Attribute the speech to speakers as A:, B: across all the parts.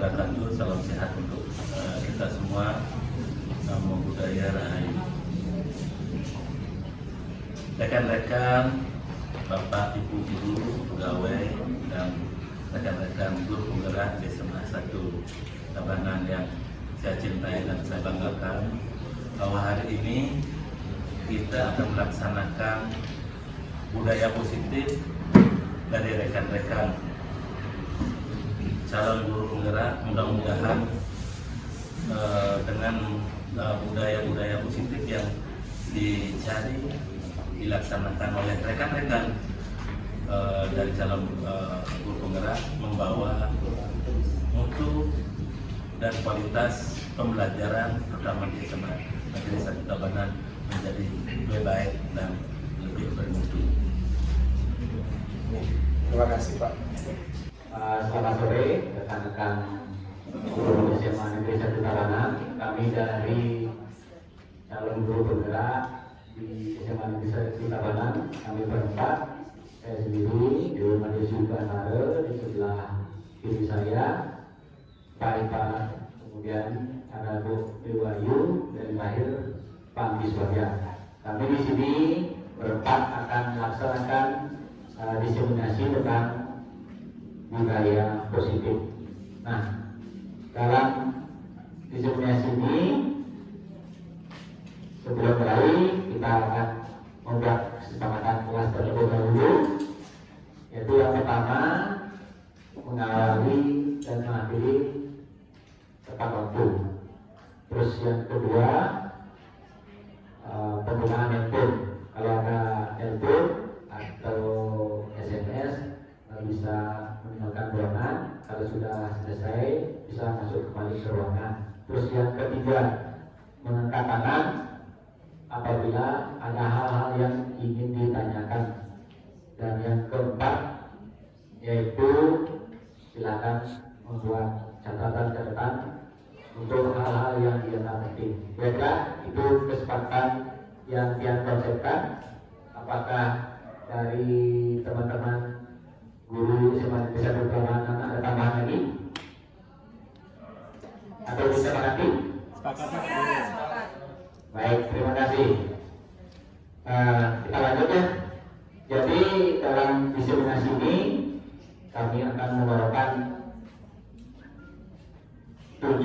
A: wabarakatuh. Salam sehat untuk kita semua. Namo Buddhaya Rahayu. Rekan-rekan, Bapak, Ibu, Guru, pegawai, dan rekan-rekan guru penggerak SMA 1 Tabanan yang saya cintai dan saya banggakan, bahwa hari ini kita akan melaksanakan budaya positif dari rekan-rekan calon guru penggerak. Mudah-mudahan dengan budaya-budaya positif yang dicari dilaksanakan oleh rekan-rekan dari calon guru penggerak membawa mutu dan kualitas pembelajaran terutama di SMA Negeri 1 Tabanan menjadi lebih baik dan lebih bermutu.
B: Terima kasih Pak.
C: Selamat sore rekan-rekan guru SMA Negeri 1 Tabanan. Kami dari calon guru penggerak di SMA Negeri 1 Tabanan, kami berempat. Saya sendiri, Dewi Made Suganare, di sebelah kiri saya Pak Ipa, kemudian ada Bu Dewayu, dan lahir Pak Biswaya. Kami di sini berempat akan melaksanakan diseminasi tentang budaya positif. Nah, dalam diseminasi ini sebelum mulai kita akan membuat kesepakatan kelas terlebih dahulu, yaitu yang pertama mengawali dan mengakhiri tepat waktu. Terus yang kedua penggunaan handphone. Kalau ada handphone atau SMS bisa meninggalkan ruangan. Kalau sudah selesai bisa masuk kembali ke ruangan. Terus yang ketiga mengangkat tangan apabila ada hal-hal yang ingin ditanyakan. Dan yang keempat yaitu silakan membuat catatan-catatan untuk hal-hal yang dianggap penting. Baiklah, itu kesepakatan yang konsepkan. Apakah dari teman-teman guru SMA bisa berpengalaman ada tambahan lagi? Atau bisa disepakati? Baik, terima kasih. Kita lanjut ya. Jadi dalam diseminasi ini kami akan membawakan 7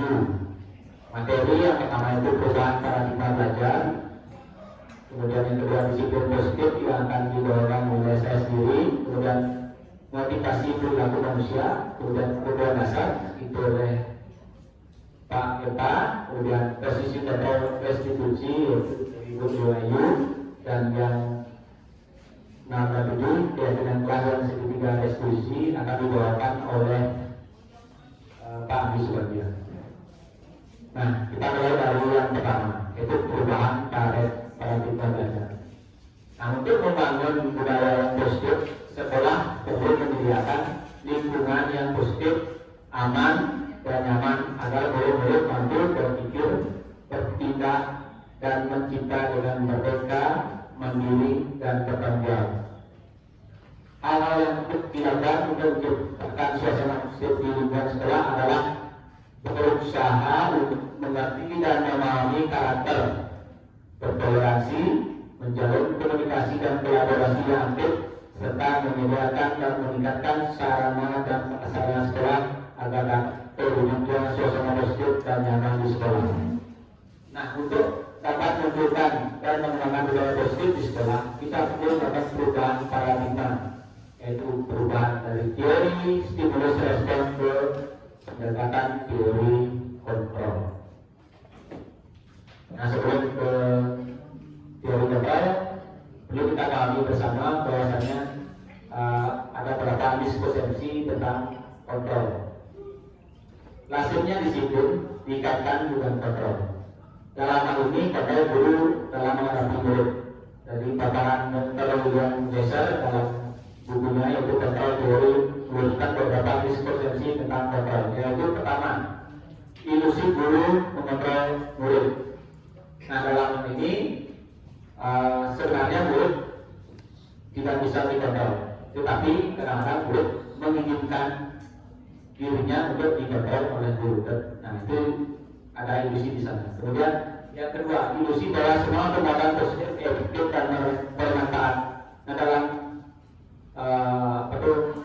C: materi. Yang pertama itu perubahan paradigma belajar. Kemudian yang kedua disiplin positif yang akan dibawakan oleh saya sendiri. Kemudian motivasi perilaku manusia. Kemudian kebutuhan dasar itu oleh Pak Epa. Kemudian presisi atau restitusi Ibu Dewayu. Dan yang 6 dan 7 keyakinan kelas dan segitiga restitusi akan dibawakan oleh Pak Andi Subardia. Nah, kita mulai dari yang pertama, yaitu perubahan paradigma belajar. Nah, untuk membangun budaya yang positif, sekolah perlu menyediakan lingkungan yang positif, aman, dan nyaman agar murid-murid mampu berpikir, bertindak, dan mencipta dengan merdeka, mandiri, dan bertanggung jawab. Hal-hal yang dilakukan untuk menciptakan suasana positif di lingkungan sekolah adalah berusaha untuk mengerti dan memahami karakter, bertoleransi, menjalin komunikasi dan kolaborasi yang aktif, serta menyediakan dan meningkatkan sarana dan prasarana sekolah agar terwujudnya suasana positif dan nyaman di sekolah. Nah, untuk dapat menunjukkan dan mengembangkan budaya positif di sekolah, kita perlu melakukan perubahan paradigma, yaitu perubahan dari teori stimulus respon ke pendekatan teori kontrol. Nah, sebelum ke teori kontrol, perlu kita pahami bersama bahwasanya ada beberapa miskonsepsi tentang kontrol. Lazimnya disiplin dikaitkan dengan kontrol. Dalam hal ini kontrol guru dalam menghadapi murid. Jadi paparan Dr. William Jesser dalam bukunya yaitu kontrol teori menyebutkan beberapa miskonsepsi tentang kontrol. Yaitu pertama, ilusi guru mengontrol murid. Nah, dalam hal ini sebenarnya murid tidak bisa dikontrol, tetapi kadang-kadang murid menginginkan dirinya untuk dikontrol oleh guru. Nah itu ada ilusi di sana. Kemudian yang kedua, ilusi bahwa semua perbuatan positif efektif dan bermanfaat. Nah dalam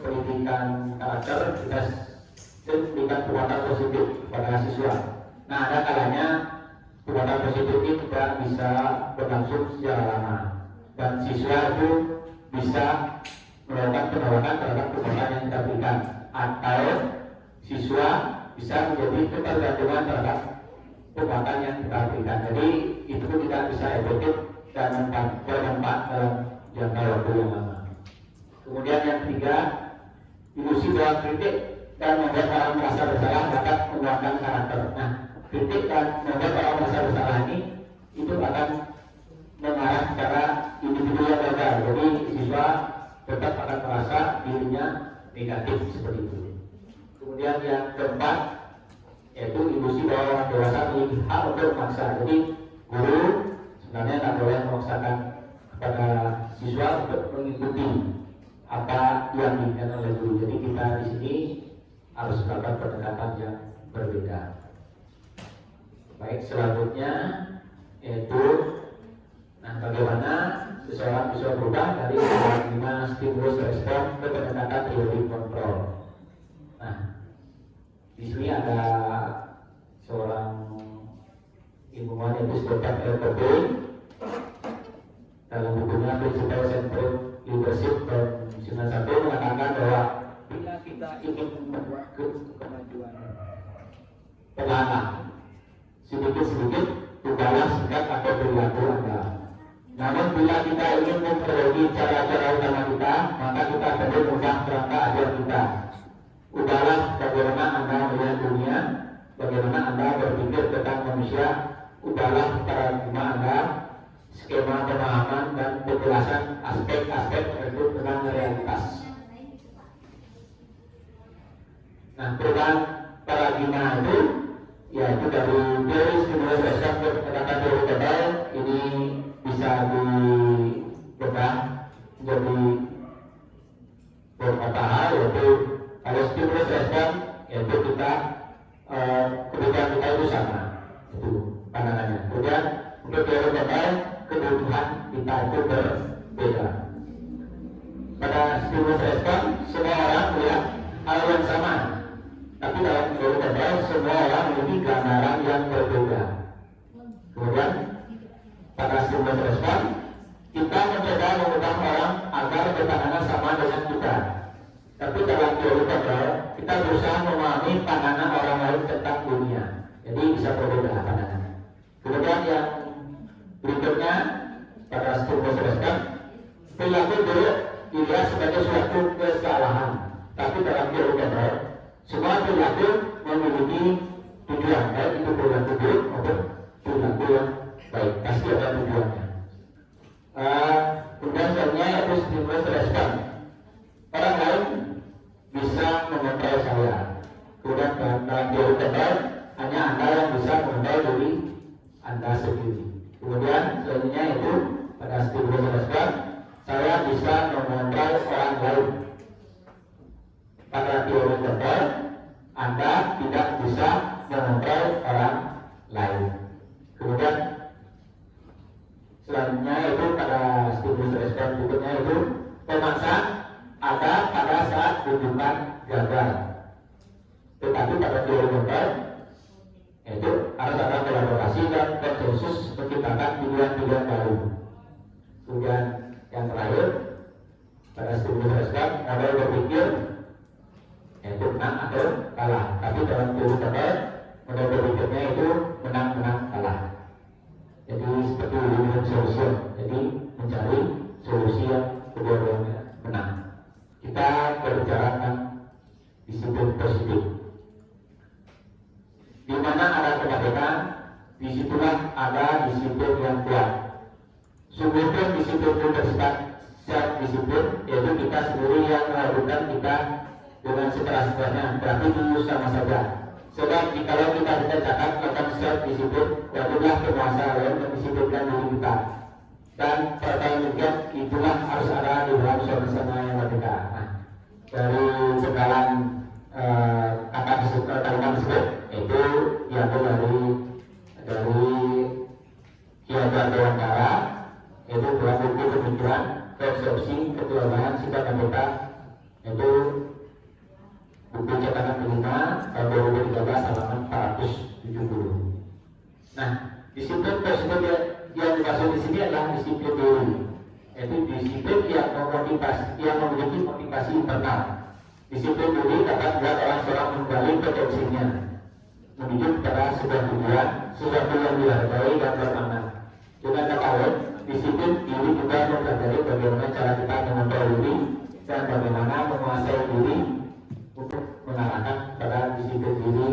C: pendidikan karakter kita berikan perbuatan positif pada siswa. Nah ada kalanya perbuatan positif ini tidak bisa berlangsung secara lama dan siswa itu bisa melakukan penolakan terhadap perbuatan yang kita berikan, atau siswa bisa menjadi ketergantungan terhadap perbuatan yang kita berikan. Jadi itu pun tidak bisa efektif dan bermanfaat dalam jangka waktu yang lama. Kemudian yang ketiga, ilusi bahwa kritik dan membuat orang merasa bersalah dapat menguatkan karakter. Nah, kritik dan membuat orang merasa bersalah ini itu akan mengarah kepada individu yang gagal. Jadi siswa tetap akan merasa dirinya negatif seperti itu. Kemudian yang keempat, yaitu ilusi bahwa orang dewasa memiliki hak untuk memaksa. Jadi guru sebenarnya tidak boleh memaksakan kepada siswa untuk mengikuti apa yang diinginkan oleh guru. Jadi kita di sini harus melakukan pendekatan yang berbeda. Baik, selanjutnya yaitu bagaimana seseorang bisa berubah dari paradigma stimulus respon ke pendekatan teori kontrol. Nah, di sini ada seorang ilmuwan yaitu Stephen L. Covey dalam bukunya Principles and Leadership tahun 1991 mengatakan bahwa bila kita ingin membuat kemajuan perlahan, sedikit-sedikit ubahlah sikap atau perilaku Anda. Namun bila kita ingin memperbaiki cara-cara utama kita, maka kita perlu mengubah kerangka ajar kita. Ubahlah bagaimana Anda melihat dunia, bagaimana Anda berpikir tentang manusia. Ubahlah paradigma Anda, skema pemahaman dan penjelasan aspek-aspek tertentu tentang realitas. Nah, perubahan paradigma itu yaitu dari teori stimulus respon ke pendekatan teori kontrol ini bisa dibedah menjadi beberapa hal, yaitu kalau stimulus respon yaitu kita kebutuhan kita itu sama, itu pandangannya. Kemudian untuk teori kontrol kebutuhan kita itu berbeda. Pada stimulus respon semua orang melihat hal yang sama, tapi dalam teori kontrol semua orang memiliki gambaran yang berbeda. Kemudian pada stimulus respon kita mencoba mengubah orang agar berpandangan sama dengan kita. Tapi dalam teori kontrol kita berusaha memahami pandangan orang lain tentang dunia. Jadi bisa berbeda pandangannya. Kemudian yang berikutnya pada stimulus respon, perilaku buruk dilihat sebagai suatu kesalahan. Tapi dalam teori kontrol semua perilaku memiliki tujuan, baik itu perilaku buruk maupun perilaku yang baik, pasti ada tujuannya. Kemudian selanjutnya yaitu stimulus respon. Orang lain bisa mengontrol saya. Kemudian dalam teori kontrol hanya Anda yang bisa mengontrol diri Anda sendiri. Kemudian selanjutnya itu pada stimulus respon, saya bisa mengontrol orang lain. Pada teori kontrol Anda tidak bisa mengontrol orang lain. Kemudian selanjutnya itu pada stimulus respon berikutnya itu pemaksaan ada pada saat rujukan gagal. Tetapi pada teori kontrol itu harus ada kolaborasi dan konsensus menciptakan pilihan-pilihan baru. Kemudian yang terakhir pada stimulus respon model berpikir yaitu menang atau kalah. Tapi dalam teori kontrol model berpikirnya itu menang-menang kalah. Jadi seperti win-win solution. Jadi mencari solusi yang kedua-duanya menang. Kita berbicara tentang disiplin positif. Di mana ada kemerdekaan, disitulah ada disiplin yang kuat. Sumber disiplin itu bersifat self-disiplin, yaitu kita sendiri yang melakukan kita dengan sekeras-kerasnya, berarti itu sama saja. Sebab jikalau kita dikerjakan melakukan self-disiplin, wajiblah penguasa lain mendisiplinkan diri kita. Dan pertanyaan itulah harus ada di dalam suasana yang merdeka. Nah, dari sekarang kata kalimat tersebut itu diambil dari Kiaga Dewantara, itu dalam buku pemikiran konsepsi ketuhanan sikap anggota, itu buku cetakan kelima tahun 2013 halaman 470. Nah, disiplin tersebut yang dimaksud di sini adalah disiplin diri, yaitu disiplin yang memiliki motivasi internal. Disiplin diri dapat membuat seorang menggali potensinya menuju kepada sebuah tujuan, sesuatu yang dihargai dan bermakna. Dengan kata lain, disiplin diri juga mempelajari bagaimana cara kita mengontrol diri dan bagaimana menguasai diri untuk mengarahkan pada disiplin diri,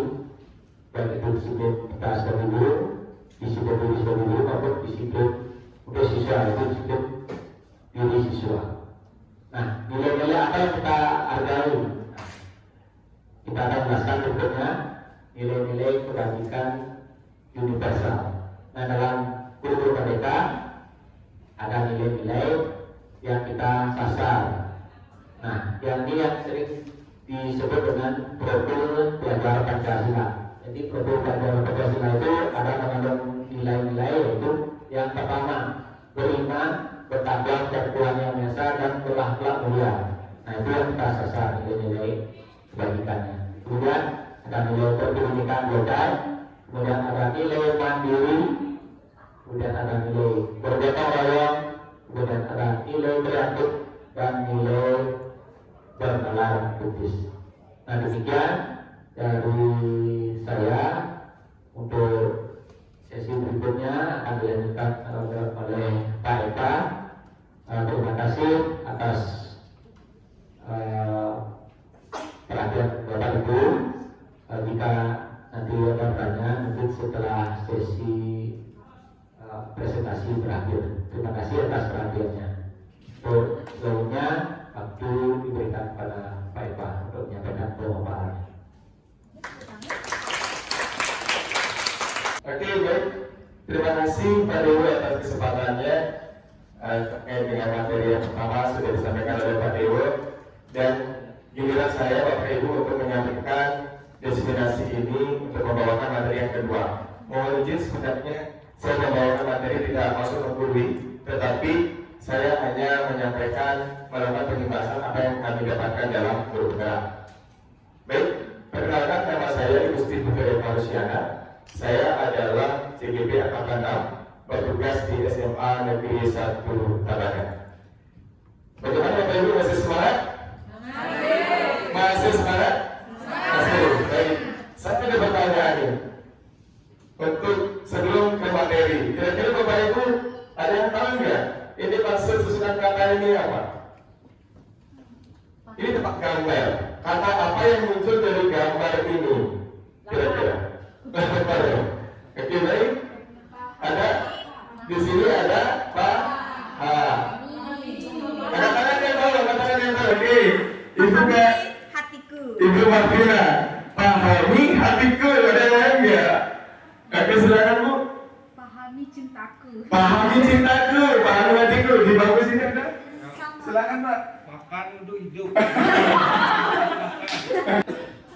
C: baik itu disiplin kita sebagai guru, disiplin diri sebagai guru, maupun disiplin untuk siswa, itu disiplin diri siswa. Nah, nilai-nilai apa yang kita hargai? Kita akan jelaskan berikutnya nilai-nilai kebajikan universal. Nah, dalam guru merdeka ada nilai-nilai yang kita sasar. Nah, yang ini yang sering disebut dengan profil pelajar Pancasila. Jadi profil pelajar Pancasila itu ada mengandung nilai-nilai, yaitu yang pertama beriman, bertakwa kepada Tuhan Yang Maha Esa dan berakhlak mulia. Nah, itu yang kita sasar nilai-nilai kebajikannya. Kemudian ada nilai berkebinekaan global, kemudian ada nilai mandiri, kemudian ada nilai bergotong royong, kemudian ada nilai kreatif dan nilai bernalar kritis. Nah, demikian dari saya. Untuk sesi berikutnya akan dilanjutkan oleh Pak Eka. Terima kasih atas perhatian Bapak Ibu. Jika nanti ada pertanyaan mungkin setelah sesi presentasi berakhir. Terima kasih atas perhatiannya. Untuk selanjutnya waktu diberikan kepada Pak Eka untuk menyampaikan pemaparan.
B: Oke, baik. Terima kasih Pak Dewo atas kesempatannya terkait dengan materi yang pertama sudah disampaikan oleh Pak Dewo, dan giliran saya Bapak Ibu untuk menyampaikan destinasi ini untuk membawakan materi yang kedua. Mohon izin sebenarnya saya membawakan materi tidak masuk menggurui, tetapi saya hanya menyampaikan melakukan penjelasan apa yang kami dapatkan dalam guru gerak. Baik, perkenalkan nama saya Ibu Siti Putri Eva Rusiana. Saya adalah CGP Angkatan 6, bertugas di SMA Negeri 1 Tabanan. Bagaimana Bapak Ibu, masih semangat? Masih semangat? Masih. Baik. Saya ada pertanyaan nih. Untuk sebelum ke materi, kira-kira Bapak Ibu ada yang tahu nggak? Ini maksud susunan kata ini apa? Ini tempat gambar. Kata apa yang muncul dari gambar ini? Kira-kira? Oke, baik. Ada di sini ada katakan yang tahu. Oke, Ibu Martina, pahami hatiku. Ada yang lain nggak? Oke, silakan Bu.
D: Pahami cintaku.
B: Pahami cintaku, pahami hatiku. Di bawah sini ada. Silakan Pak.
E: Makan untuk hidup.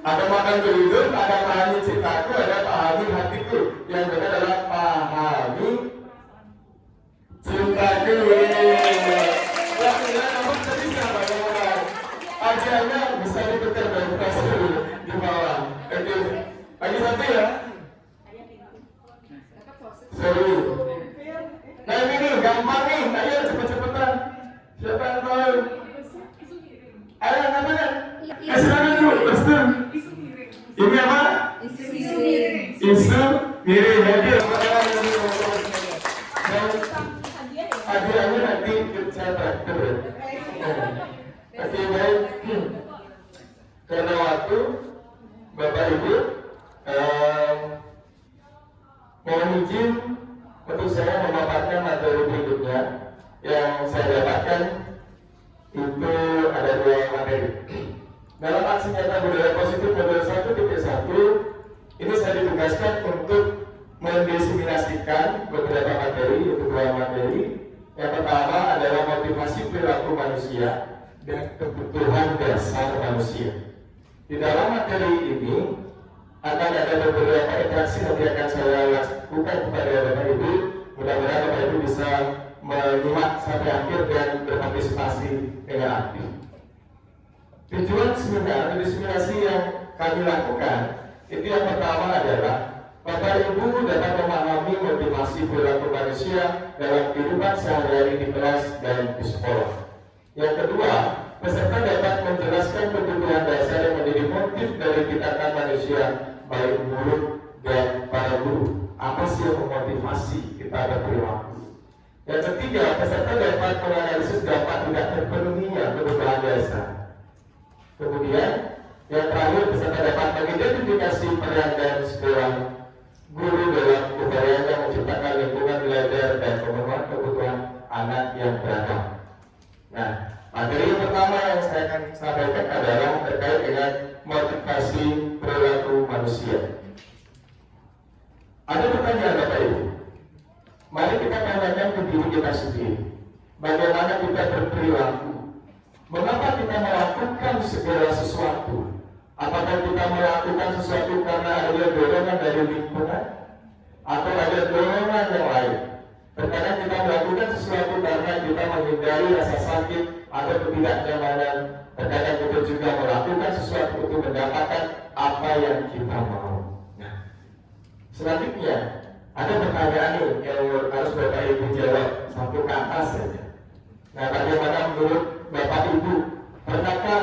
B: Ada makan untuk hidup, ada pahami cintaku, ada pahami hatiku. Yang benar adalah pahami cintaku. Yang benar namun tadi siapa yang benar? Ajarnya bisa diputar dari di bawah. Oke, lagi satu ya. Seru. Nah ini gampang nih, ayo cepet-cepetan. Siapa yang tahu? Ayo namanya. Silakan Bu, Restu. Ini apa? Isu miring. Hadiahnya nanti saya traktir. Oke, baik. Karena waktu, Bapak Ibu, mohon izin untuk saya memaparkan materi berikutnya yang saya dapatkan. Itu ada 2 materi. Dalam aksi nyata budaya positif model 1.1 ini saya ditugaskan untuk mendiseminasikan beberapa materi, yaitu 2 materi. Yang pertama adalah motivasi perilaku manusia dan kebutuhan dasar manusia. Di dalam materi ini akan ada beberapa interaksi nanti akan saya lakukan kepada Bapak Ibu. Mudah-mudahan Bapak Ibu bisa menyimak sampai akhir dan berpartisipasi dengan aktif. Tujuan seminar, diskusi yang kami lakukan, itu yang pertama adalah Bapak Ibu dapat memahami motivasi perilaku manusia dalam kehidupan sehari-hari di kelas dan di sekolah. Yang kedua, peserta dapat menjelaskan kebutuhan dasar yang menjadi motif dari tindakan manusia, baik guru dan para guru. Apa sih yang memotivasi kita berperilaku? Yang ketiga, peserta dapat menganalisis dampak tidak terpenuhinya kebutuhan dasar. Kemudian, yang terakhir, peserta dapat mengidentifikasi peran dan sekolah guru dalam upayanya menciptakan lingkungan belajar dan pemenuhan kebutuhan anak yang beragam. Nah, materi yang pertama yang saya akan sampaikan adalah terkait dengan motivasi perilaku manusia. Ada pertanyaan Bapak Ibu. Mari kita tanyakan ke diri kita sendiri. Bagaimana kita berperilaku? Mengapa kita melakukan segala sesuatu? Apakah kita melakukan sesuatu karena ada dorongan dari lingkungan? Atau ada dorongan yang lain? Terkadang kita melakukan sesuatu karena kita menghindari rasa sakit atau ketidaknyamanan. Terkadang kita juga melakukan sesuatu untuk mendapatkan apa yang kita mau. Nah, selanjutnya ada pertanyaan nih yang harus Bapak Ibu jawab satu kata saja. Nah, bagaimana menurut Bapak Ibu? Pernahkah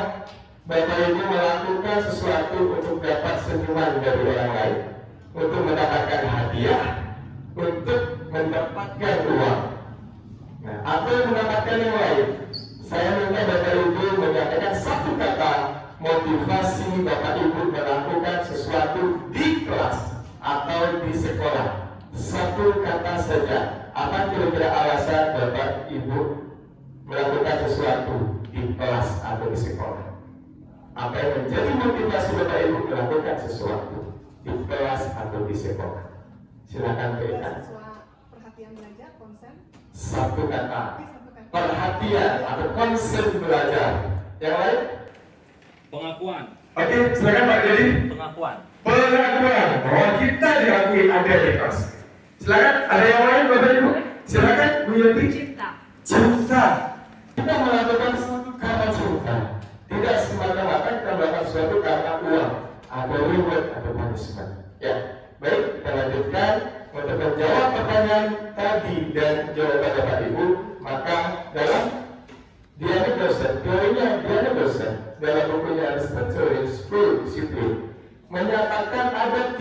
B: Bapak Ibu melakukan sesuatu untuk dapat senyuman dari orang lain? Untuk mendapatkan hadiah? Untuk mendapatkan uang? Nah, atau mendapatkan yang lain? Saya minta Bapak Ibu menyatakan satu kata motivasi Bapak Ibu melakukan sesuatu di kelas atau di sekolah. Satu kata saja. Apa kira-kira alasan Bapak Ibu melakukan sesuatu di kelas atau di sekolah? Apa yang menjadi motivasi Bapak Ibu melakukan sesuatu di kelas atau di sekolah? Silakan berikan.
E: Perhatian belajar, konsen.
B: Satu kata. Perhatian atau konsen belajar. Yang lain?
F: Pengakuan.
B: Oke, silakan Pak Dedi.
F: Pengakuan.
B: Pengakuan bahwa kita diakui ada di kelas. Silakan, ada yang lain Bapak Ibu? Silakan Bu Yenti. Cinta. Kita melakukan sesuatu karena cinta. Tidak semata-mata kita melakukan sesuatu karena uang atau reward atau punishment. Ya, baik, kita lanjutkan untuk menjawab pertanyaan tadi dan jawaban Bapak Ibu. Maka dalam Diana Dosen, teorinya Diana Dosen dalam bukunya Aristotle School Discipline menyatakan ada 3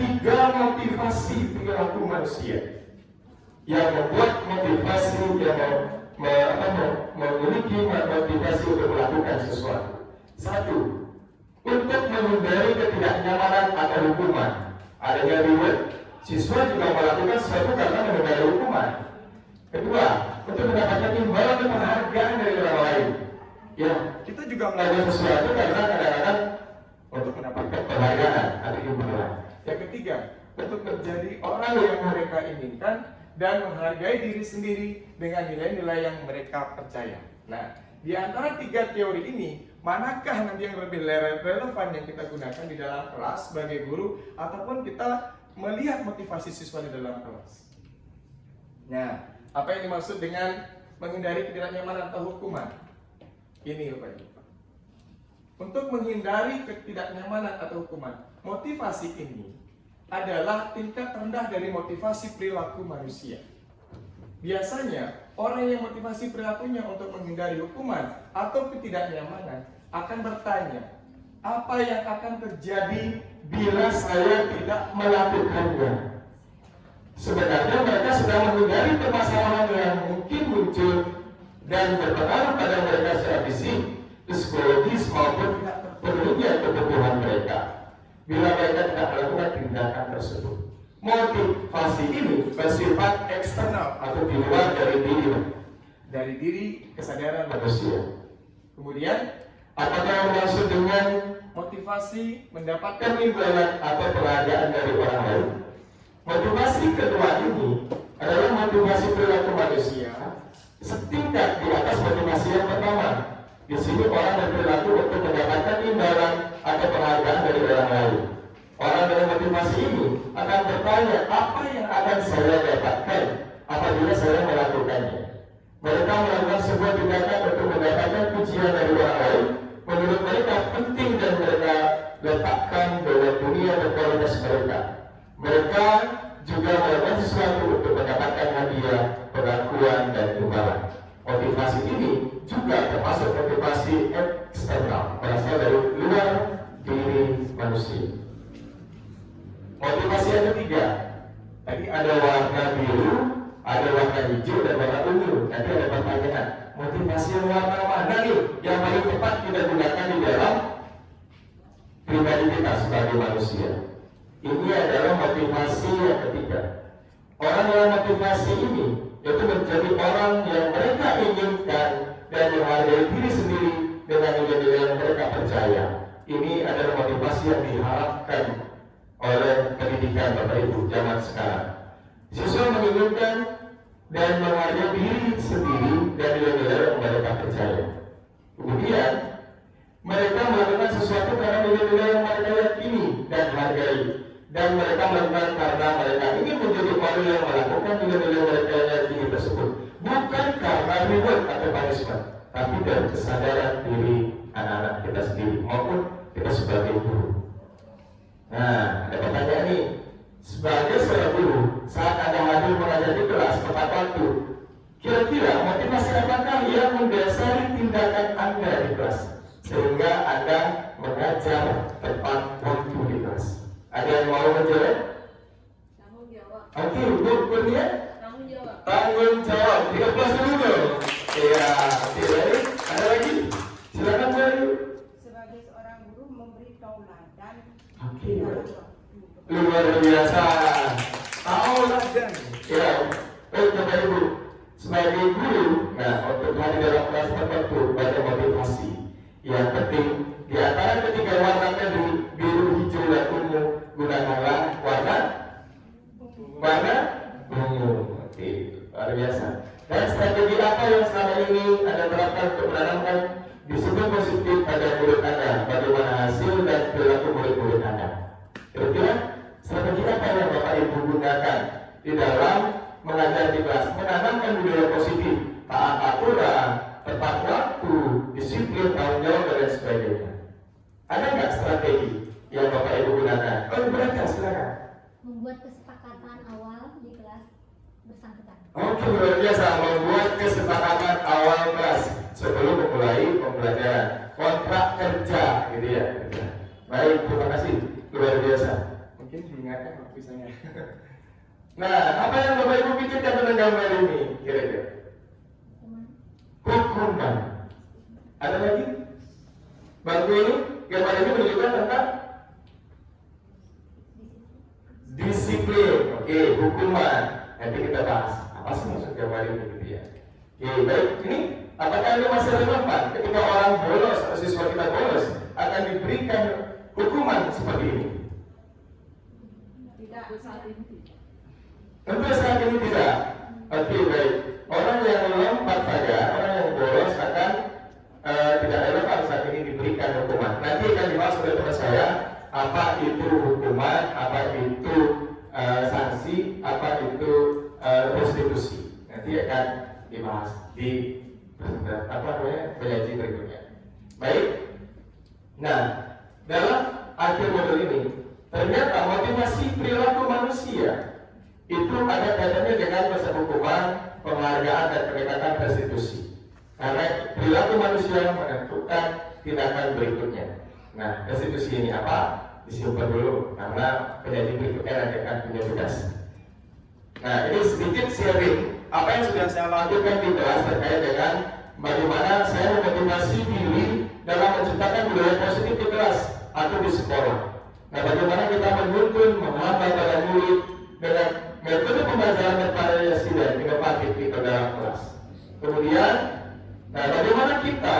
B: motivasi perilaku manusia yang membuat motivasi yang memiliki motivasi untuk melakukan sesuatu. 1. Untuk menghindari ketidaknyamanan atau hukuman. Adanya reward. Siswa juga melakukan sesuatu karena menghindari hukuman. Kedua, untuk mendapatkan imbalan dan penghargaan dari orang lain. Ya, kita juga melakukan sesuatu karena kadang-kadang untuk mendapatkan penghargaan atau imbalan. Yang ketiga, untuk menjadi orang yang mereka inginkan dan menghargai diri sendiri dengan nilai-nilai yang mereka percaya. Nah, di antara 3 teori ini, manakah nanti yang lebih relevan yang kita gunakan di dalam kelas sebagai guru ataupun kita melihat motivasi siswa di dalam kelas? Nah, apa yang dimaksud dengan menghindari ketidaknyamanan atau hukuman? Ini Bapak Ibu. Untuk menghindari ketidaknyamanan atau hukuman, motivasi ini adalah tingkat rendah dari motivasi perilaku manusia. Biasanya, orang yang motivasi perilakunya untuk menghindari hukuman atau ketidaknyamanan akan bertanya, apa yang akan terjadi bila saya tidak melakukannya? Sebenarnya mereka sudah menghindari permasalahan yang mungkin muncul dan berpengaruh pada mereka secara fisik, psikologis maupun tidak terpenuhinya kebutuhan mereka. Bila mereka tidak melakukan tindakan tersebut, motivasi ini bersifat eksternal atau di luar dari diri kesadaran manusia. Kemudian, apakah yang dimaksud dengan motivasi mendapatkan imbalan atau penghargaan dari orang lain? Motivasi kedua ini adalah motivasi perilaku manusia setingkat di atas motivasi yang pertama. Di sini orang berperilaku untuk mendapatkan imbalan atau penghargaan dari orang lain. Orang dengan motivasi ini akan bertanya, apa yang akan saya dapatkan apabila saya melakukannya? Mereka melakukan sebuah tindakan untuk mendapatkan pujian dari orang lain. Menurut mereka penting dan mereka letakkan dalam dunia berkualitas mereka. Mereka juga melakukan sesuatu untuk mendapatkan hadiah, pengakuan, dan imbalan. Motivasi ini juga termasuk motivasi eksternal, berasal dari luar diri manusia. Motivasi yang ketiga, tadi ada warna biru, ada warna hijau, dan warna ungu. Nanti ada pertanyaan, motivasi yang warna mana nih yang paling tepat kita gunakan di dalam pribadi kita sebagai manusia? Ini adalah motivasi yang ketiga. Orang yang motivasi ini yaitu menjadi orang yang mereka inginkan dan menghargai diri sendiri dengan nilai-nilai yang mereka percaya. Ini adalah motivasi yang diharapkan oleh pendidikan Bapak Ibu zaman sekarang. Siswa menginginkan dan menghargai diri sendiri dan nilai-nilai yang mereka percaya. Kemudian mereka melakukan sesuatu karena nilai-nilai yang mereka yakini dan hargai. Dan mereka melakukan karena mereka ingin menjadi orang yang melakukan nilai-nilai mereka yang yakini tersebut. Bukan karena reward atau punishment, tapi dari kesadaran diri anak-anak kita sendiri maupun kita sebagai guru. Nah, ada pertanyaan nih. Sebagai seorang guru, saat Anda hadir mengajar di kelas tepat waktu, kira-kira motivasi apakah yang mendasari tindakan Anda di kelas sehingga Anda mengajar tepat waktu di kelas? Ada yang mau menjawab?
E: Tanggung jawab.
B: Oke, untuk Kurnia?
E: Tanggung jawab.
B: Tanggung jawab. 13 dulu dong. Iya, oke, baik. Ada lagi? Silakan Bayu.
D: Sebagai seorang guru memberi tauladan.
B: Oke, baik. Luar biasa. Tauladan. Ya, baik Bapak Ibu. Sebagai guru, nah untuk hadir dalam kelas tertentu banyak motivasi. Yang penting di antara ketiga warna tadi, biru, hijau, dan ungu, gunakanlah warna ungu. Oke, luar biasa. Dan strategi apa yang selama ini Anda terapkan untuk menanamkan disiplin positif pada murid Anda? Bagaimana hasil dan perilaku murid-murid Anda? Kira-kira strategi apa yang Bapak Ibu gunakan di dalam mengajar di kelas, menanamkan budaya positif, taat aturan, tepat waktu, disiplin, tanggung jawab, dan sebagainya? Ada nggak strategi yang Bapak Ibu gunakan? Oh, gunakan, silakan.
G: Membuat kesepakatan awal di kelas bersangkutan.
B: Oke, luar biasa. Membuat kesepakatan awal kelas sebelum memulai pembelajaran, kontrak kerja, gitu ya. Baik, terima kasih. Luar biasa. Mungkin diingatkan waktu saya. Nah, apa yang Bapak Ibu pikirkan tentang gambar ini? Kira-kira hukuman. Ada lagi? Bangku ini, gambar ini menunjukkan tentang disiplin. Oke, hukuman. Nanti kita bahas apa sih maksud gambar ini, gitu ya. Oke, baik. Ini apakah ini masih relevan ketika orang bolos atau siswa kita bolos akan diberikan hukuman seperti ini?
E: Tidak, saat ini tidak.
B: Tentu saat ini tidak. Oke, baik. Orang yang melompat saja, orang yang bolos akan tidak relevan saat ini diberikan hukuman. Nanti akan dibahas oleh teman saya apa itu hukuman, apa itu sanksi, apa itu restitusi. Nanti akan dibahas di penyaji berikutnya. Baik. Nah, dalam akhir modul ini ternyata motivasi perilaku manusia itu ada kaitannya dengan konsep hukuman, penghargaan, dan pendekatan restitusi. Karena perilaku manusia menentukan tindakan berikutnya. Nah, restitusi ini apa? Disimpan dulu, karena penyaji berikutnya nanti akan punya tugas. Nah, ini sedikit sharing apa yang sudah saya lakukan di kelas terkait dengan bagaimana saya memotivasi diri dalam menciptakan budaya positif di kelas atau di sekolah. Nah, bagaimana kita menuntun, menghambat para murid dengan metode pembelajaran bervariasi dan inovatif di dalam kelas. Kemudian, nah bagaimana kita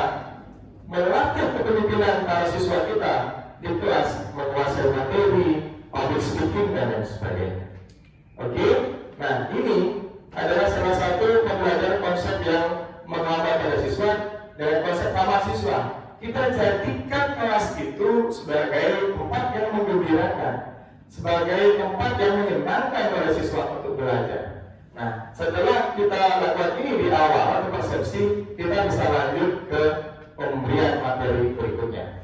B: melatih kepemimpinan para siswa kita di kelas, menguasai materi, public speaking, dan lain sebagainya. Oke, nah ini adalah salah satu pembelajaran konsep yang menghambat pada siswa dengan konsep ramah siswa. Kita jadikan kelas itu sebagai tempat yang menggembirakan, sebagai tempat yang menyenangkan para siswa untuk belajar. Nah, setelah kita lakukan ini di awal atau persepsi, kita bisa lanjut ke pemberian materi berikutnya.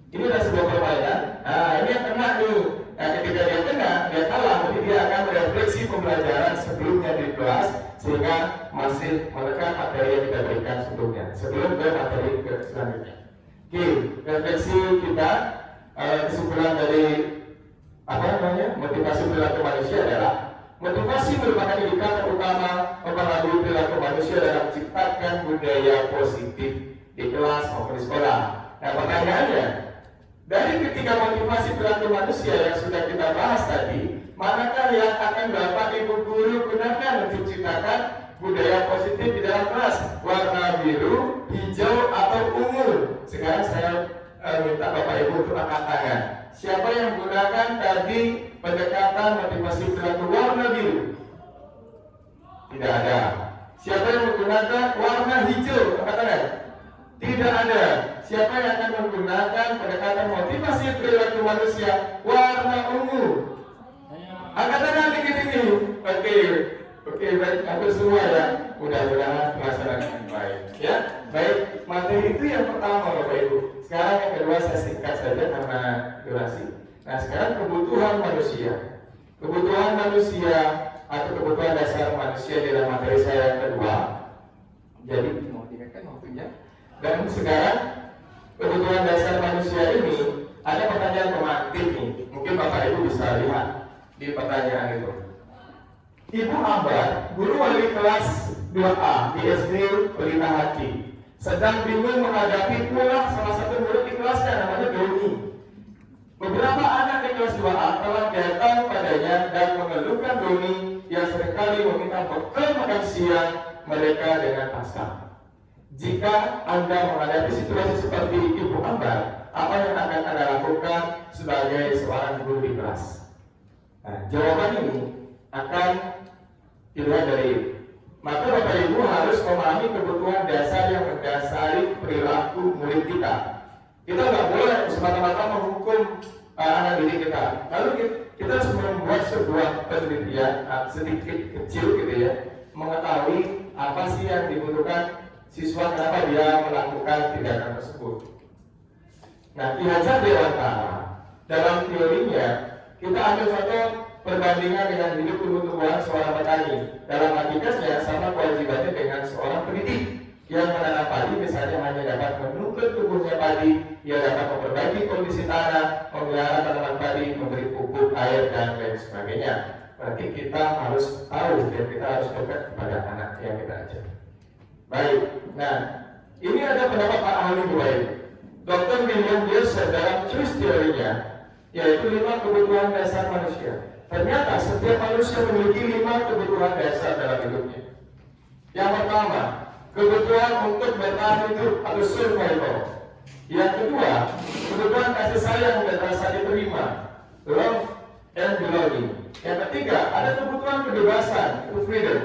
B: Ini adalah sebuah permainan. Nah, ini yang kena nih. Nah, ketika dia kena, dia kalah, jadi dia akan merefleksi pembelajaran sebelumnya di kelas sehingga masih menekan materi yang kita berikan sebelumnya, sebelum ke materi selanjutnya. Oke, refleksi kita, kesimpulan dari motivasi perilaku manusia adalah motivasi merupakan indikator utama mempengaruhi perilaku manusia dalam menciptakan budaya positif di kelas maupun di sekolah. Nah, pertanyaannya, dari ketiga motivasi perilaku manusia yang sudah kita bahas tadi, manakah yang akan Bapak Ibu guru gunakan untuk menciptakan budaya positif di dalam kelas? Warna biru, hijau, atau ungu? Sekarang saya minta Bapak Ibu untuk angkat tangan. Siapa yang menggunakan tadi pendekatan motivasi perilaku warna biru? Tidak ada. Siapa yang menggunakan warna hijau? Angkat tangan. Tidak ada. Siapa yang akan menggunakan pendekatan motivasi perilaku manusia warna ungu? Angkat tangan dikit ini. Oke, baik. Hampir semua ya. Mudah-mudahan melaksanakan baik. Ya, baik. Materi itu yang pertama, Bapak Ibu. Sekarang yang kedua saya singkat saja karena durasi. Nah, sekarang kebutuhan manusia. Kebutuhan manusia atau kebutuhan dasar manusia dalam materi saya yang kedua. Jadi mau tinggalkan waktunya. Dan sekarang kebutuhan dasar manusia ini ada pertanyaan pemantik nih. Mungkin Bapak Ibu bisa lihat di pertanyaan itu. Ibu Ambar, guru wali kelas 2A di SD Pelita Hati, sedang bingung menghadapi pula salah satu murid di kelasnya namanya Doni. Beberapa anak di kelas 2A telah datang padanya dan mengeluhkan Doni yang seringkali meminta bekal makan siang mereka dengan pasrah. Jika Anda menghadapi situasi seperti Ibu Ambar, apa yang akan Anda lakukan sebagai seorang guru di kelas? Nah, jawaban ini akan dilihat dari, maka Bapak Ibu harus memahami kebutuhan dasar yang mendasari perilaku murid kita. Kita nggak boleh semata-mata menghukum anak didik kita. Lalu kita harus membuat sebuah penelitian sedikit kecil gitu ya, mengetahui apa sih yang dibutuhkan siswa, kenapa dia melakukan tindakan tersebut. Nah, Ki Hajar Dewantara dalam teorinya kita ambil contoh perbandingan dengan hidup tumbuh-tumbuhan seorang petani. Dalam aktivitasnya sama kewajibannya dengan seorang pendidik yang menanam padi, misalnya hanya dapat menuntut tumbuhnya padi, ia dapat memperbaiki kondisi tanah, memelihara tanaman padi, memberi pupuk, air, dan lain sebagainya. Berarti kita harus tahu dan kita harus dekat kepada anak yang kita ajar. Baik, nah ini ada pendapat Pak ahli baik. Dr. William Gilson dalam choice teorinya, yaitu 5 kebutuhan dasar manusia. Ternyata setiap manusia memiliki 5 kebutuhan dasar dalam hidupnya. Yang pertama, kebutuhan untuk bertahan hidup atau survival. Yang kedua, kebutuhan kasih sayang dan rasa diterima, love and belonging. Yang ketiga, ada kebutuhan kebebasan, freedom.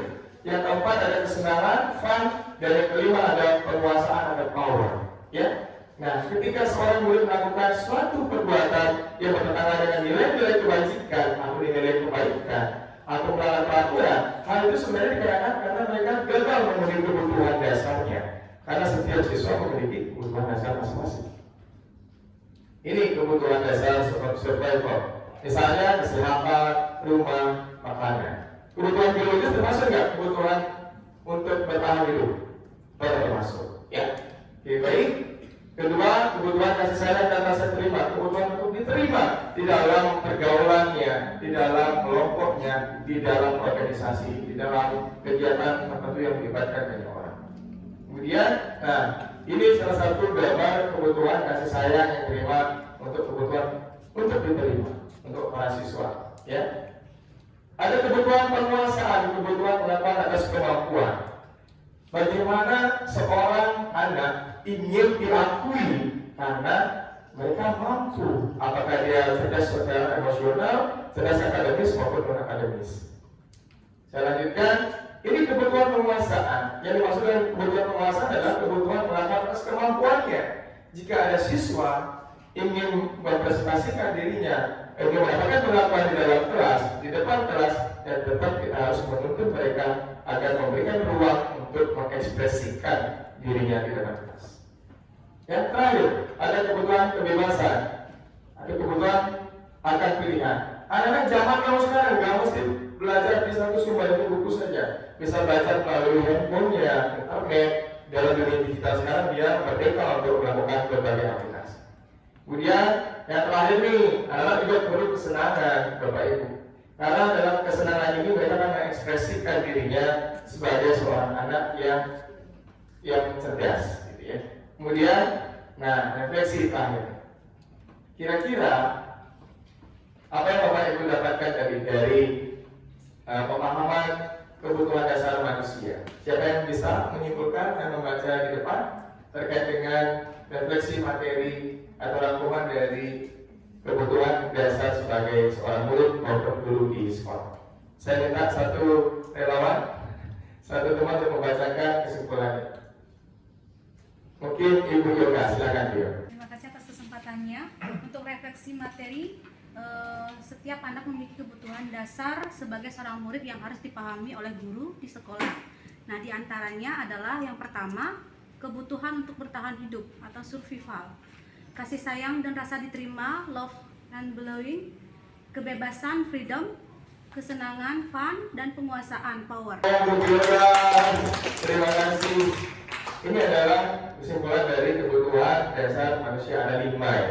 B: Yang keempat ada kesenangan, fun, dan yang kelima ada penguasaan atau power. Ya. Nah, ketika seorang murid melakukan suatu perbuatan yang bertentangan dengan nilai-nilai kebajikan atau nilai kebaikan atau melanggar peraturan, hal itu sebenarnya dikarenakan karena mereka gagal memenuhi kebutuhan dasarnya. Karena setiap siswa memiliki kebutuhan dasar masing-masing. Ini kebutuhan dasar survival. Misalnya kesehatan, rumah, makanan. Kebutuhan biologis termasuk nggak? Kebutuhan untuk bertahan hidup termasuk. Ya, oke, baik. Kedua, kebutuhan kasih sayang dan rasa terima, kebutuhan untuk diterima di dalam pergaulannya, di dalam kelompoknya, di dalam organisasi, di dalam kegiatan tertentu yang melibatkan banyak orang. Kemudian, nah ini salah satu gambar kebutuhan kasih sayang yang diterima untuk kebutuhan untuk diterima untuk para siswa. Ya, ada kebutuhan penguasaan, kebutuhan melakukan atas kemampuan. Bagaimana seorang anak ingin diakui karena mereka mampu, apakah dia cerdas secara emosional, cerdas akademis maupun non akademis. Saya lanjutkan, Ini kebutuhan penguasaan. Yang dimaksud dengan kebutuhan penguasaan adalah kebutuhan penguasaan atas kemampuannya. Jika ada siswa ingin mempresentasikan dirinya, ingin mendapatkan pengakuan di dalam kelas, di depan kelas, dan tetap kita harus menuntut mereka agar memberikan ruang untuk mengekspresikan dirinya di depan kelas. Yang terakhir, ada kebutuhan kebebasan, ada kebutuhan akan pilihan. Anak-anak zaman kamu sekarang nggak mesti belajar di satu sumber itu buku saja, bisa belajar melalui handphonenya, internet. Dalam dunia digital sekarang dia merdeka untuk melakukan berbagai aplikasi. Kemudian yang terakhir nih, anak juga perlu kesenangan, Bapak Ibu. Karena dalam kesenangan ini mereka akan mengekspresikan dirinya sebagai seorang anak yang cerdas, gitu ya. Kemudian, nah refleksi terakhir. Kira-kira apa yang Bapak Ibu dapatkan dari pemahaman kebutuhan dasar manusia? Siapa yang bisa menyimpulkan dan membaca di depan terkait dengan refleksi materi atau rangkuman dari kebutuhan dasar sebagai seorang murid maupun guru di sekolah? Saya minta satu relawan, satu teman untuk membacakan kesimpulannya. Mungkin Ibu Yoga, silakan Ibu.
H: Terima kasih atas kesempatannya. Untuk refleksi materi, setiap anak memiliki kebutuhan dasar sebagai seorang murid yang harus dipahami oleh guru di sekolah. Nah, di antaranya adalah yang pertama, kebutuhan untuk bertahan hidup atau survival. Kasih sayang dan rasa diterima, love and belonging, kebebasan, freedom, kesenangan, fun, dan penguasaan, power.
B: Terima kasih. Ini adalah kesimpulan dari kebutuhan dasar manusia, ada 5 ya.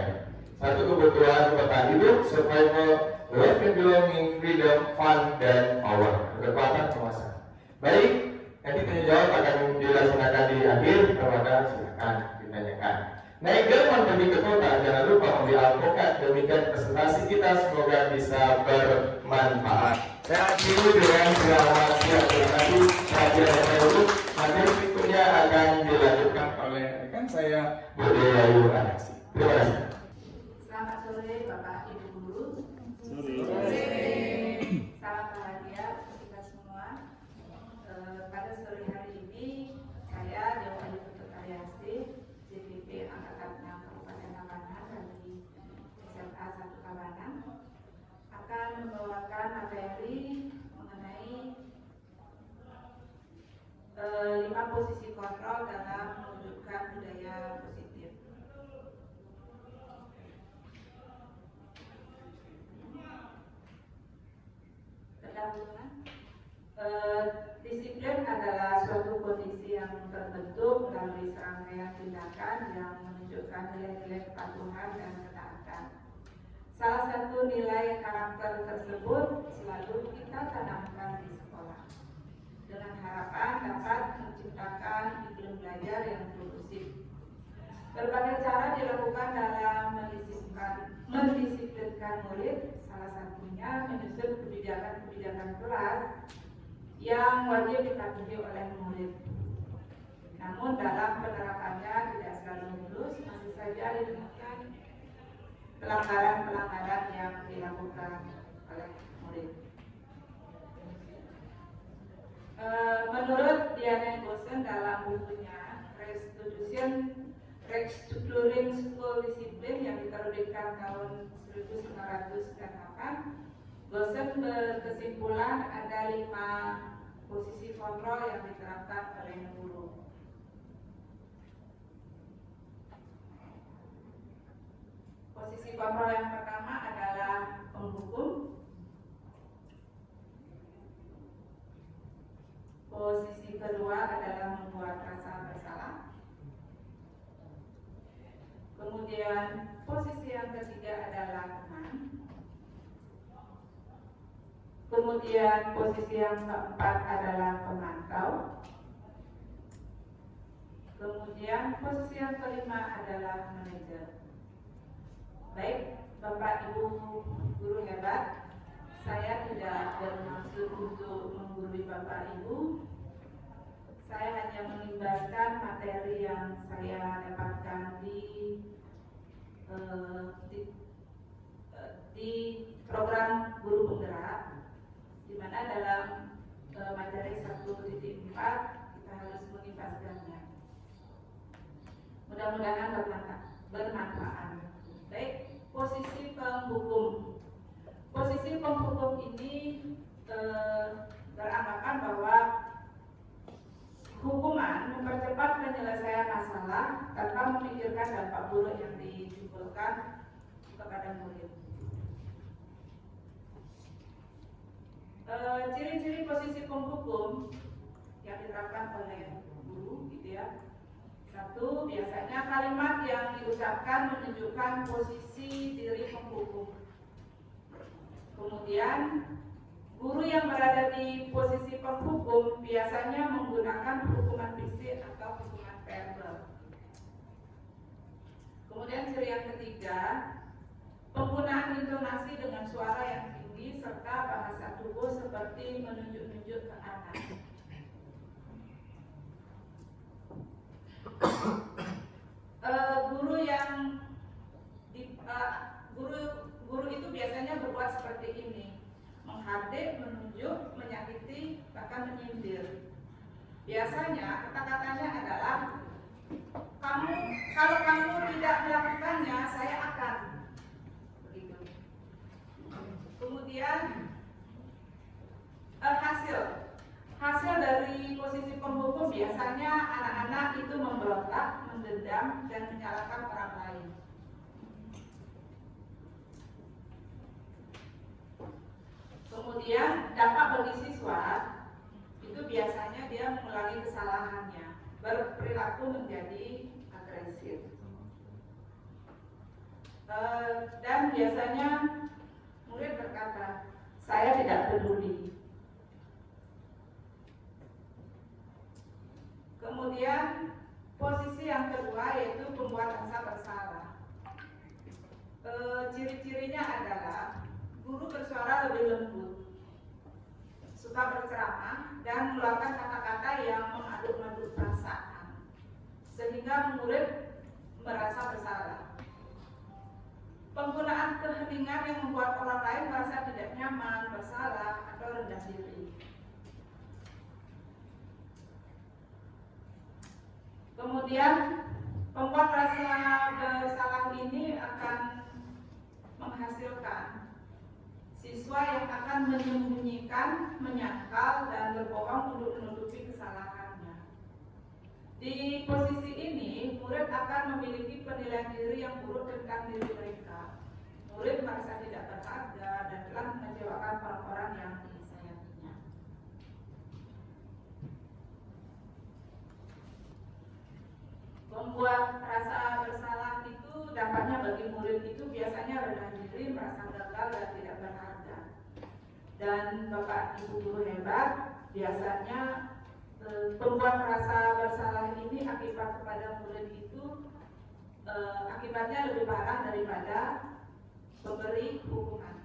B: Satu, kebutuhan bertahan hidup, survival, love and belonging, freedom, fun, dan power. Kekuatan, penguasaan. Baik, nanti tanya jawab akan dilaksanakan di akhir. Kalau ada silakan ditanyakan. Naik delman pergi ke kota, jangan lupa membeli alpukat. Demikian presentasi kita, semoga bisa bermanfaat. Saya akhiri dengan selamat siang. Terima kasih kehadiran Bapak Ibu. Materi berikutnya akan dilanjutkan oleh rekan saya, Bude Ayu Anaksi. Terima kasih.
D: Selamat sore Bapak Ibu Guru. Salam bahagia untuk kita semua. Pada sore hari ini saya Dewa Ayu Putri JPP Angkatan 6 Kabupaten Tabanan dari SMA 1 Tabanan akan membawakan materi mengenai 5 posisi kontrol dalam mewujudkan budaya positif. Pendahuluan, disiplin adalah suatu kondisi yang terbentuk melalui serangkaian tindakan yang menunjukkan nilai-nilai kepatuhan dan ketaatan. Salah satu nilai karakter tersebut selalu kita tanamkan di sekolah, dengan harapan dapat menciptakan iklim belajar yang kondusif. Berbagai cara dilakukan dalam mendisiplinkan murid, salah satunya menyusun kebijakan kelas yang wajib dipatuhi oleh murid. Namun dalam penerapannya tidak selalu mulus, masih saja ditemukan pelanggaran-pelanggaran yang dilakukan oleh murid. Menurut Diana Gosen dalam bukunya Restructuring School Discipline yang diterbitkan tahun 1998, Gosen berkesimpulan ada 5 posisi kontrol yang diterapkan oleh guru. Posisi kontrol yang pertama adalah penghukum. Posisi kedua adalah membuat rasa bersalah. Kemudian posisi yang ketiga adalah teman. Kemudian posisi yang keempat adalah pemantau. Kemudian posisi yang kelima adalah manajer. Baik, Bapak Ibu guru hebat, saya tidak bermaksud untuk menggurui Bapak Ibu. Saya hanya mengimbaskan materi yang saya dapatkan di program guru penggerak, di mana dalam materi 1 Mudah-mudahan bermanfaat. Baik, posisi penghukum. Posisi penghukum ini beranggapan bahwa hukuman mempercepat penyelesaian masalah tanpa memikirkan dampak buruk yang ditimbulkan kepada murid. Ciri-ciri posisi penghukum yang diterapkan oleh guru, gitu ya. Satu, biasanya kalimat yang diucapkan menunjukkan posisi diri penghukum. Kemudian, guru yang berada di posisi penghukum biasanya menggunakan hukuman fisik atau hukuman verbal. Kemudian ciri yang ketiga, penggunaan intonasi dengan suara yang tinggi serta bahasa tubuh seperti menunjuk-nunjuk ke atas. Guru itu biasanya berbuat seperti ini, menghardik, menunjuk, menyakiti, bahkan menyindir. Biasanya kata-katanya adalah kalau kamu tidak melakukannya, saya akan. Begitu. Kemudian hasil dari posisi penghukum biasanya anak-anak itu memberontak, mendendam, dan menyalahkan orang lain. Kemudian dampak bagi siswa itu biasanya dia mengulangi kesalahannya, berperilaku menjadi agresif, dan biasanya murid berkata, saya tidak peduli. Kemudian posisi yang kedua yaitu pembuat rasa bersalah. Ciri-cirinya adalah guru bersuara lebih lembut, suka berceramah, dan mengeluarkan kata-kata yang mengaduk-aduk perasaan, sehingga murid merasa bersalah. Penggunaan keheningan yang membuat orang lain merasa tidak nyaman, bersalah, atau rendah diri. Kemudian pembuat rasa bersalah ini akan menghasilkan siswa yang akan menyembunyikan, menyangkal, dan berbohong untuk menutupi kesalahannya. Di posisi ini, murid akan memiliki penilaian diri yang buruk tentang diri mereka. Murid merasa tidak berharga dan telah mengecewakan orang-orang yang disayanginya. Membuat rasa bersalah itu dampaknya bagi murid itu biasanya rendah diri, merasa gagal dan tidak berharga. Dan Bapak Ibu guru hebat, biasanya pembuat rasa bersalah ini akibat kepada murid itu akibatnya lebih parah daripada pemberi hukuman.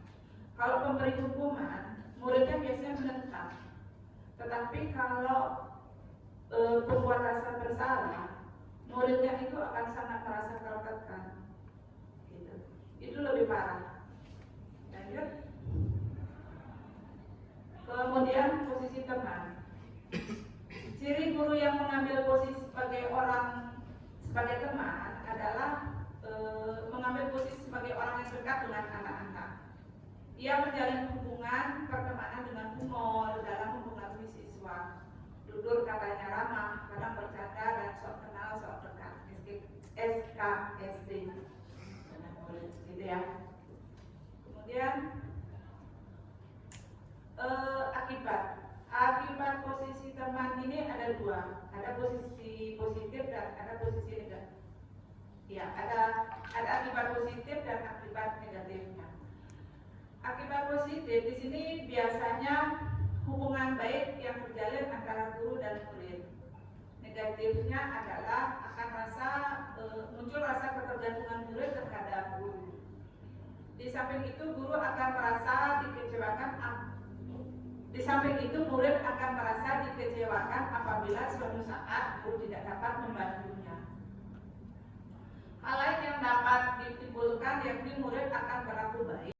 D: Kalau pemberi hukuman, muridnya biasanya menentang. Tetapi kalau pembuat rasa bersalah, muridnya itu akan sangat merasa tertekan. Gitu. Itu lebih parah. Lanjut. Kemudian posisi teman. Ciri guru yang mengambil posisi sebagai teman adalah mengambil posisi sebagai orang yang dekat dengan anak-anak. Ia menjalin hubungan pertemanan dengan humor dalam mempengaruhi siswa. Tutur katanya ramah, kadang bercanda dan sok kenal sok dekat. SKSD gitu ya. Kemudian akibat posisi teman ini ada dua, ada posisi positif dan ada posisi negatif. Ya, ada akibat positif dan akibat negatifnya. Akibat positif di sini biasanya hubungan baik yang terjalin antara guru dan murid. Negatifnya adalah akan muncul rasa ketergantungan murid terhadap guru. Di samping itu guru akan merasa dikecewakan. Di samping itu murid akan merasa dikecewakan apabila suatu saat guru tidak dapat membantunya. Hal lain yang dapat ditimbulkan yakni murid akan berlaku baik